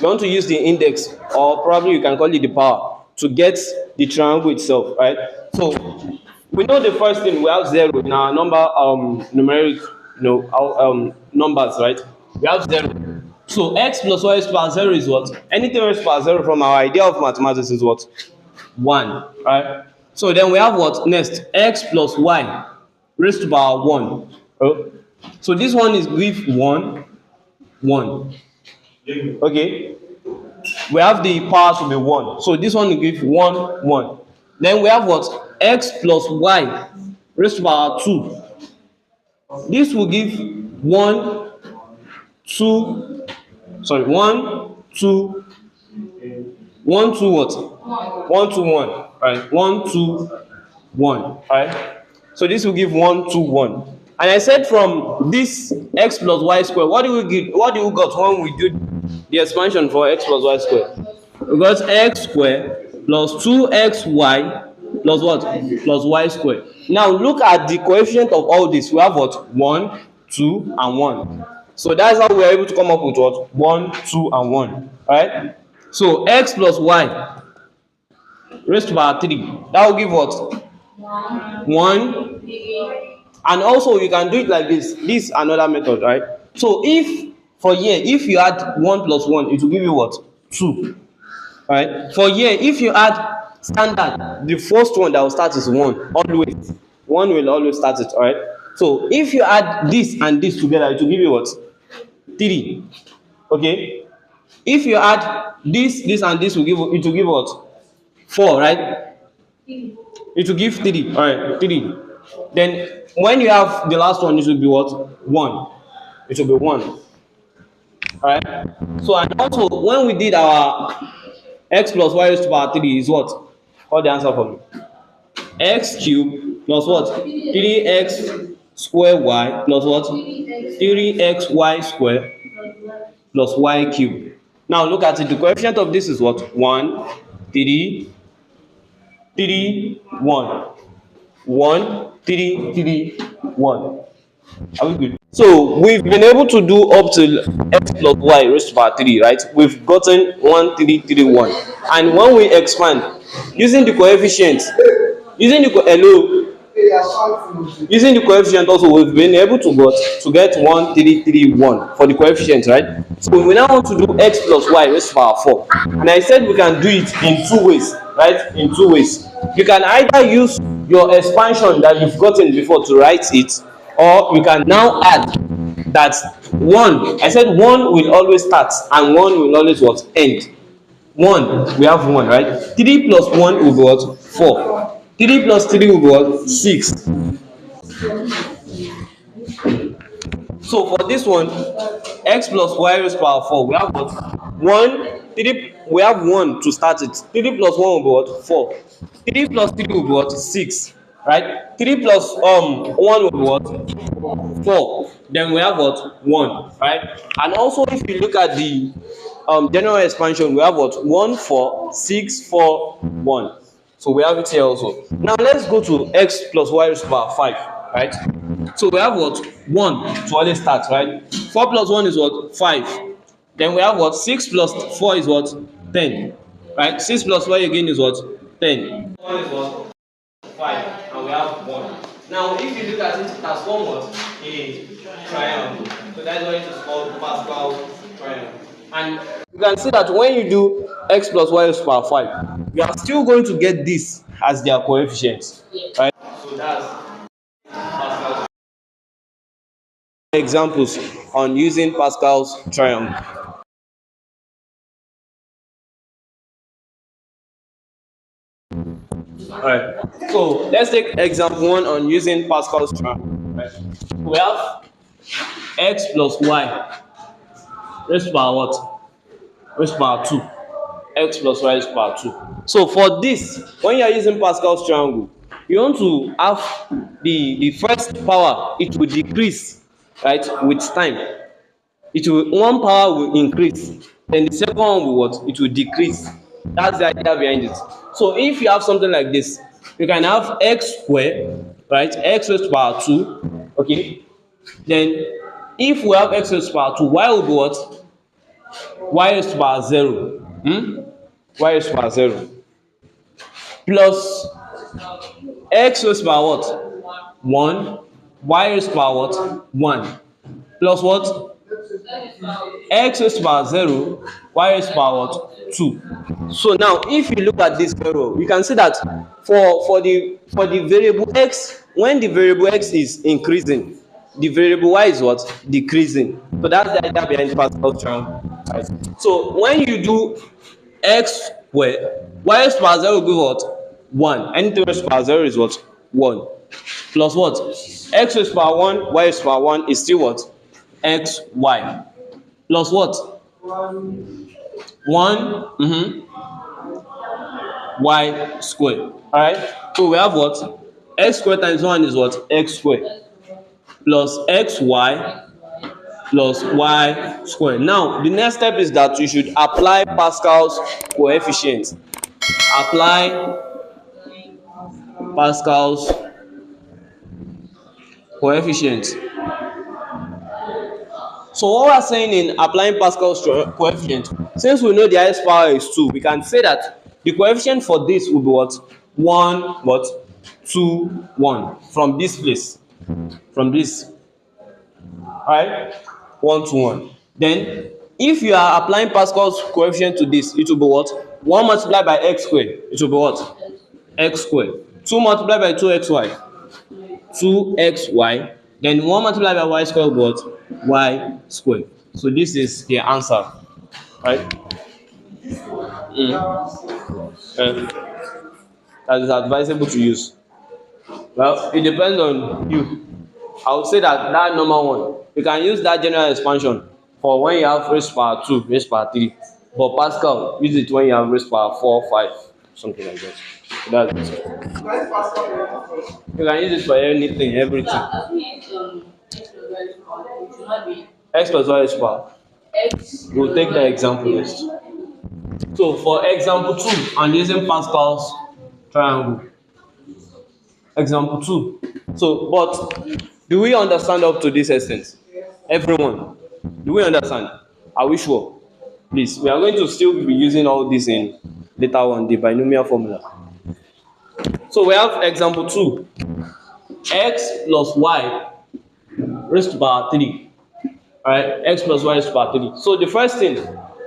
you want to use the index, or probably you can call it the power, to get the triangle itself, right? So we know the first thing, we have 0 in our number numeric, numbers, right? We have 0. So x plus y raised to power 0 is what? Anything raised to power 0 from our idea of mathematics is what? 1, right? So then we have what next? X plus y raised to power 1. Oh. So this one is give 1, 1. Okay. We have the power to be 1. So this one will give 1, 1. Then we have what? X plus y raised to power 2. This will give 1, 2, sorry, 1, 2, 1, 2 what? 1, 2, 1, right? 1, 2, 1, right? So this will give 1, 2, 1. And I said from this x plus y square, what do we get? What do we got when we do the expansion for x plus y square? We got x square plus 2xy plus what? Plus y square. Now look at the coefficient of all this. We have what? 1, 2, and 1. So that's how we are able to come up with what? 1, 2, and 1. Right? So x plus y raised to power 3. That will give what? 1. And also you can do it like this. This is another method, right? So if for here, if you add 1 plus 1, it will give you what? 2. Right? For here, if you add standard, the first one that will start is 1. Always. 1 will always start it, alright? So if you add this and this together, it will give you what? 3. Okay? If you add this, this, and this, it will give what? 4, right? It will give 3. Alright, 3. Then when you have the last one, it will be what? 1. It will be 1. Alright? So and also when we did our x plus y raised to power 3 is what? Call the answer for me. X cubed plus what? 3x square y plus what? 3xy square plus y cubed. Now look at it. The coefficient of this is what? 1, 3, 3, 1. 1, 3, 3, 1. Are we good? So we've been able to do up to x plus y raised to power 3, right? We've gotten 1, 3, 3, 1. And when we expand using the coefficient, using the coefficient also, we've been able to get 1, 3, 3, 1 for the coefficient, right? So we now want to do x plus y raised to power 4. And I said we can do it in 2 ways, right? In 2 ways. You can either use your expansion that you've gotten before to write it, or you can now add that 1. I said 1 will always start and 1 will always what? End. 1, we have 1, right? 3 plus 1 will be what? 4. 3 plus 3 will be what? 6. So for this one, x plus y raised to power 4, we have what? 1, 3, we have 1 to start it. 3 plus 1 will be what? 4. 3 plus 3 will be what? 6. Right? 3 plus 1 will be what? 4. Then we have what? 1. Right? And also if you look at the general expansion, we have what? 1, 4, 6, 4, 1. So we have it here also. Now let's go to x plus y raised to power 5. Right? So we have what? 1 to always start, right? 4 plus 1 is what? 5. Then we have what? 6 plus 4 is what? 10. Right? 6 plus 4 again is what? 10. 1 is what? 5. And we have 1. Now if you look at it as one what? A triangle. So that's why it is called Pascal triangle. And you can see that when you do x plus y raised to power 5, you are still going to get this as their coefficients. Right? So that's Pascal's examples on using Pascal's triangle. Alright, so let's take example 1 on using Pascal's triangle. Right? We have x plus y raised to power what? Raised to power 2. X plus y raised to power 2. So for this, when you are using Pascal's triangle, you want to have the first power, it will decrease, right, with time. One power will increase, then the second one will what? It will decrease. That's the idea behind it. So if you have something like this, you can have x squared, right? X raised to power 2. Okay. Then if we have x raised to power 2, y will be what? y raised to power 0, y raised to power 0 plus x raised to power what? 1, y raised to power what? 1 plus what? X raised to power 0, y raised to power what? 2. So now if you look at this very well, you can see that for the variable x, when the variable x is increasing, the variable y is what? Decreasing. So that's the idea behind Pascal's triangle. Right? So when you do x square, y raised to power 0 will give what? 1. Anything raised to power 0 is what? 1. Plus what? X raised to power 1, y raised to power 1 is still what? Xy. Plus what? 1 y squared. Alright? So we have what? X squared times 1 is what? X squared. Plus xy plus y squared. Now, the next step is that you should apply Pascal's coefficient. Apply Pascal's coefficient. So what we are saying in applying Pascal's coefficient, since we know the highest power is 2, we can say that the coefficient for this will be what? 1, what? 2, 1. From this place. From this. Alright? 1 to 1. Then, if you are applying Pascal's coefficient to this, it will be what? 1 multiplied by x squared. It will be what? X squared. 2 multiplied by 2xy. 2xy. Then 1 multiplied by y squared will be what? Y squared. So this is the answer. Right? That is advisable to use. Well, it depends on you. I would say that number one, you can use that general expansion for when you have raised to power 2, raised to power 3. But Pascal, use it when you have raised to power 4, 5, something like that. That's it. You can use it for anything, everything. X plus y raised to power. We'll take the example next. So for example 2, I'm using Pascal's triangle. Example 2. So, but do we understand up to this extent? Everyone, do we understand? Are we sure? Please, we are going to still be using all this in later on, the binomial formula. So we have example 2. X plus y raised to power 3. Alright, x plus y raised to power 3. So the first thing,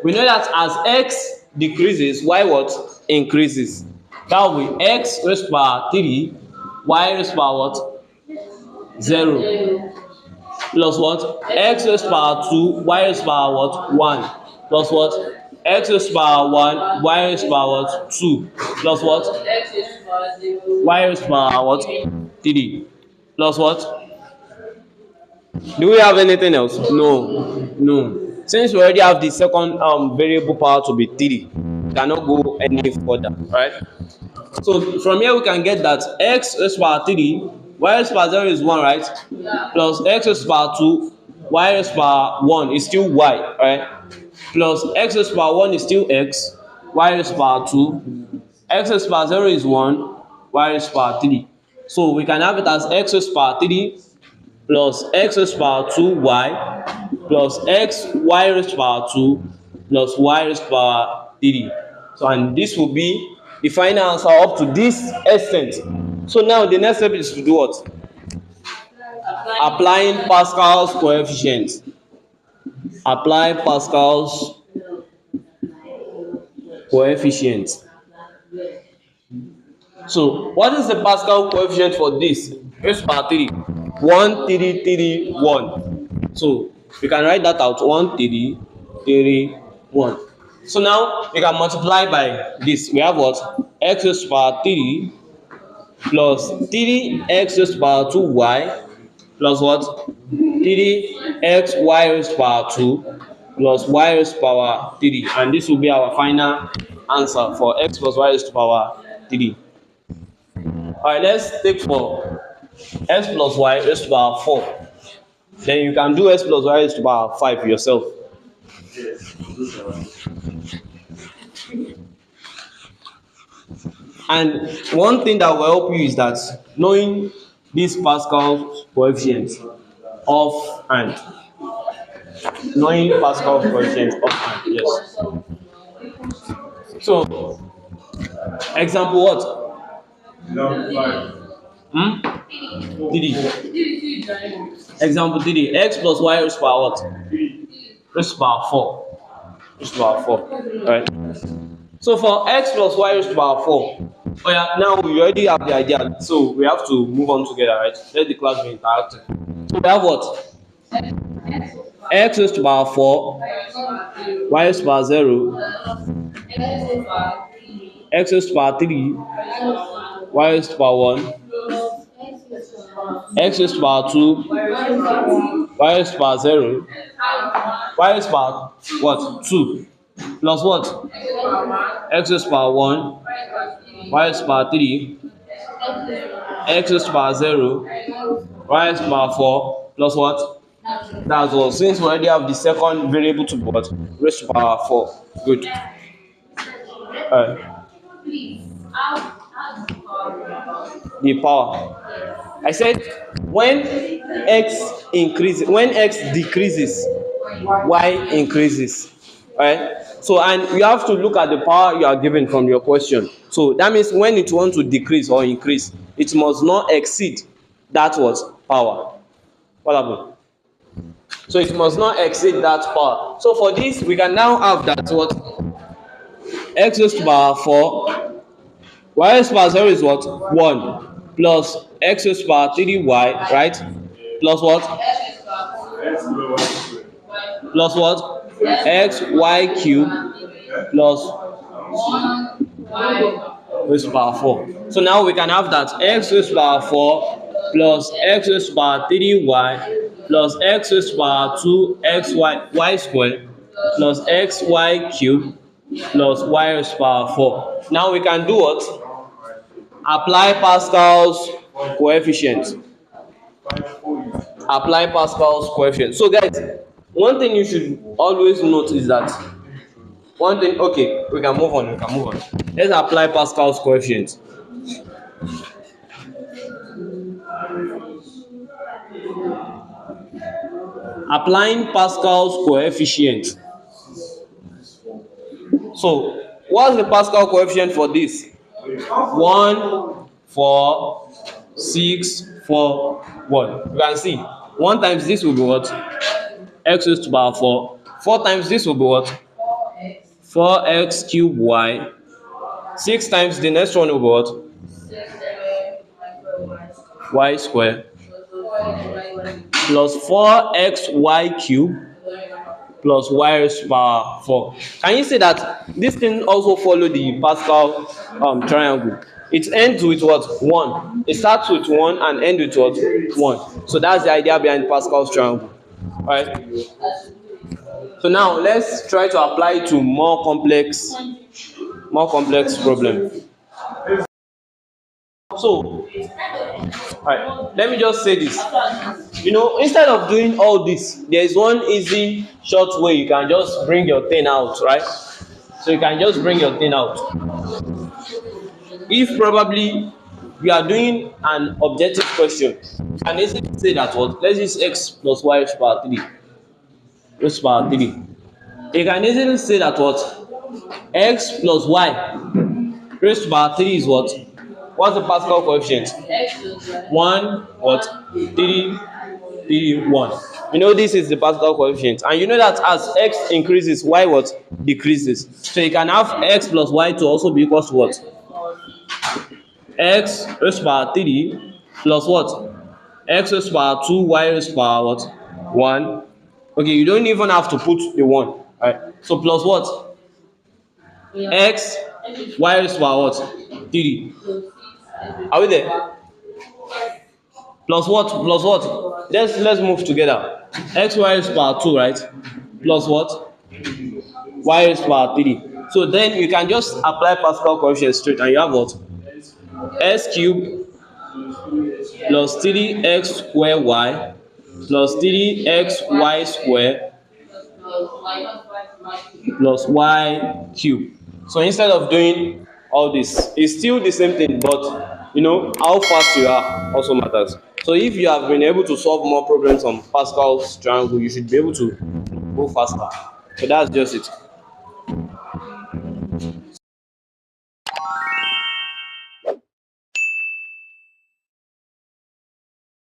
we know that as x decreases, y what? Increases. That will be x raised to power 3, y raised to power what? 0. Plus what? X raised to power 2, y raised to power what? 1. Plus what? X raised to power 1, y raised to power what? 2. Plus what? Y raised to power what? 3. Plus what? Do we have anything else? No. Since we already have the second variable power to be 3, we cannot go any further, right? So from here we can get that x raised to power 3, y raised to power 0 is 1, right? Plus x raised to power 2, y raised to power 1 is still y, right? Plus x raised to power 1 is still x, y raised to power 2, x raised to power 0 is 1, y raised to power 3. So we can have it as x raised to power 3 plus x raised to power 2y plus x y raised to power 2 plus y raised to power 3. So and this will be the final answer up to this extent. So now the next step is to do what? Applying Pascal's coefficient. Apply Pascal's coefficient. So what is the Pascal coefficient for this? Raised to power 3. 1, 3, 3, 1. So we can write that out. 1, 3, 3, 1. So now we can multiply by this. We have what? X raised to power 3 plus 3x raised to power 2y plus what? 3xy raised to power 2 plus y raised to power 3. And this will be our final answer for x plus y raised to power 3. Alright, let's take for x plus y raised to power 4. Then you can do x plus y raised to power 5 yourself. And one thing that will help you is that knowing this Pascal coefficient off hand. knowing Pascal coefficient offhand. Yes. So, example what? Hmm? 3. Example 3. X plus y raised to power what? Raised to power 4. Raised to power 4. Right? So for x plus y raised to power 4, oh yeah, now we already have the idea, so we have to move on together, right? Let the class be interactive. So we have what? X raised to power 4, y raised to power 0, x raised to power 3, y raised to power 1, x raised to power 2, y raised to power 0, y raised to power what? 2, plus what? X raised to power 1, y raised to power 3, x raised to power 0, y raised to power 4, plus what? That's all. Since we already have the second variable to what? Raised to power 4. Good. Alright. The power. I said when x decreases, y increases. Right? So, and you have to look at the power you are given from your question. So that means when it wants to decrease or increase, it must not exceed that what? Power. What happened? So it must not exceed that power. So for this, we can now have that what? X raised to power 4, y raised to power 0 is what? 1, plus x raised to power 3y, right? Plus what? Plus what? X y cube plus raised to power 4. So now we can have that x raised to power 4 plus x raised to power 3y plus x raised to power 2xy y squared plus xy cube plus y raised to power 4. Now we can do what? Apply Pascal's coefficient. Apply Pascal's coefficient. So guys, one thing you should always note is that one thing, okay, we can move on. Let's apply Pascal's coefficient. Applying Pascal's coefficient. So, what's the Pascal coefficient for this? 1, 4, 6, 4, 1. You can see 1 times this will be what? X raised to power 4. 4 times this will be what? 4x cube y. 6 times the next one will be what? Y square plus 4xy cube plus y raised to power 4. Can you see that this thing also follow the Pascal triangle? It ends with what? 1. It starts with 1 and ends with what? 1. So that's the idea behind Pascal's triangle. Alright. So now let's try to apply it to more complex problem. So, alright, let me just say this. You know, instead of doing all this, there is one easy short way you can just bring your thing out, right? So you can just bring your thing out. If probably we are doing an objective question, you can easily say that what? Let's use x plus y raised to power 3. Raised to power 3. You can easily say that what? X plus y raised to power 3 is what? What's the Pascal coefficient? 1, what? 3, 3, 1. You know this is the Pascal coefficient. And you know that as x increases, y what? Decreases. So you can have x plus y to also be equal to what? X raised to power 3 plus what? X raised to power 2, y raised to power what? 1. Okay, you don't even have to put the 1. Right? So plus what? X, y raised to power what? 3. Are we there? Plus what? Plus what? Let's move together. X y raised to power 2, right? Plus what? Y raised to power 3. So then you can just apply Pascal coefficient straight and you have what? S cube plus 3x square y plus 3xy square plus y cube. So instead of doing all this, it's still the same thing, but you know how fast you are also matters. So if you have been able to solve more problems on Pascal's triangle, you should be able to go faster. So that's just it.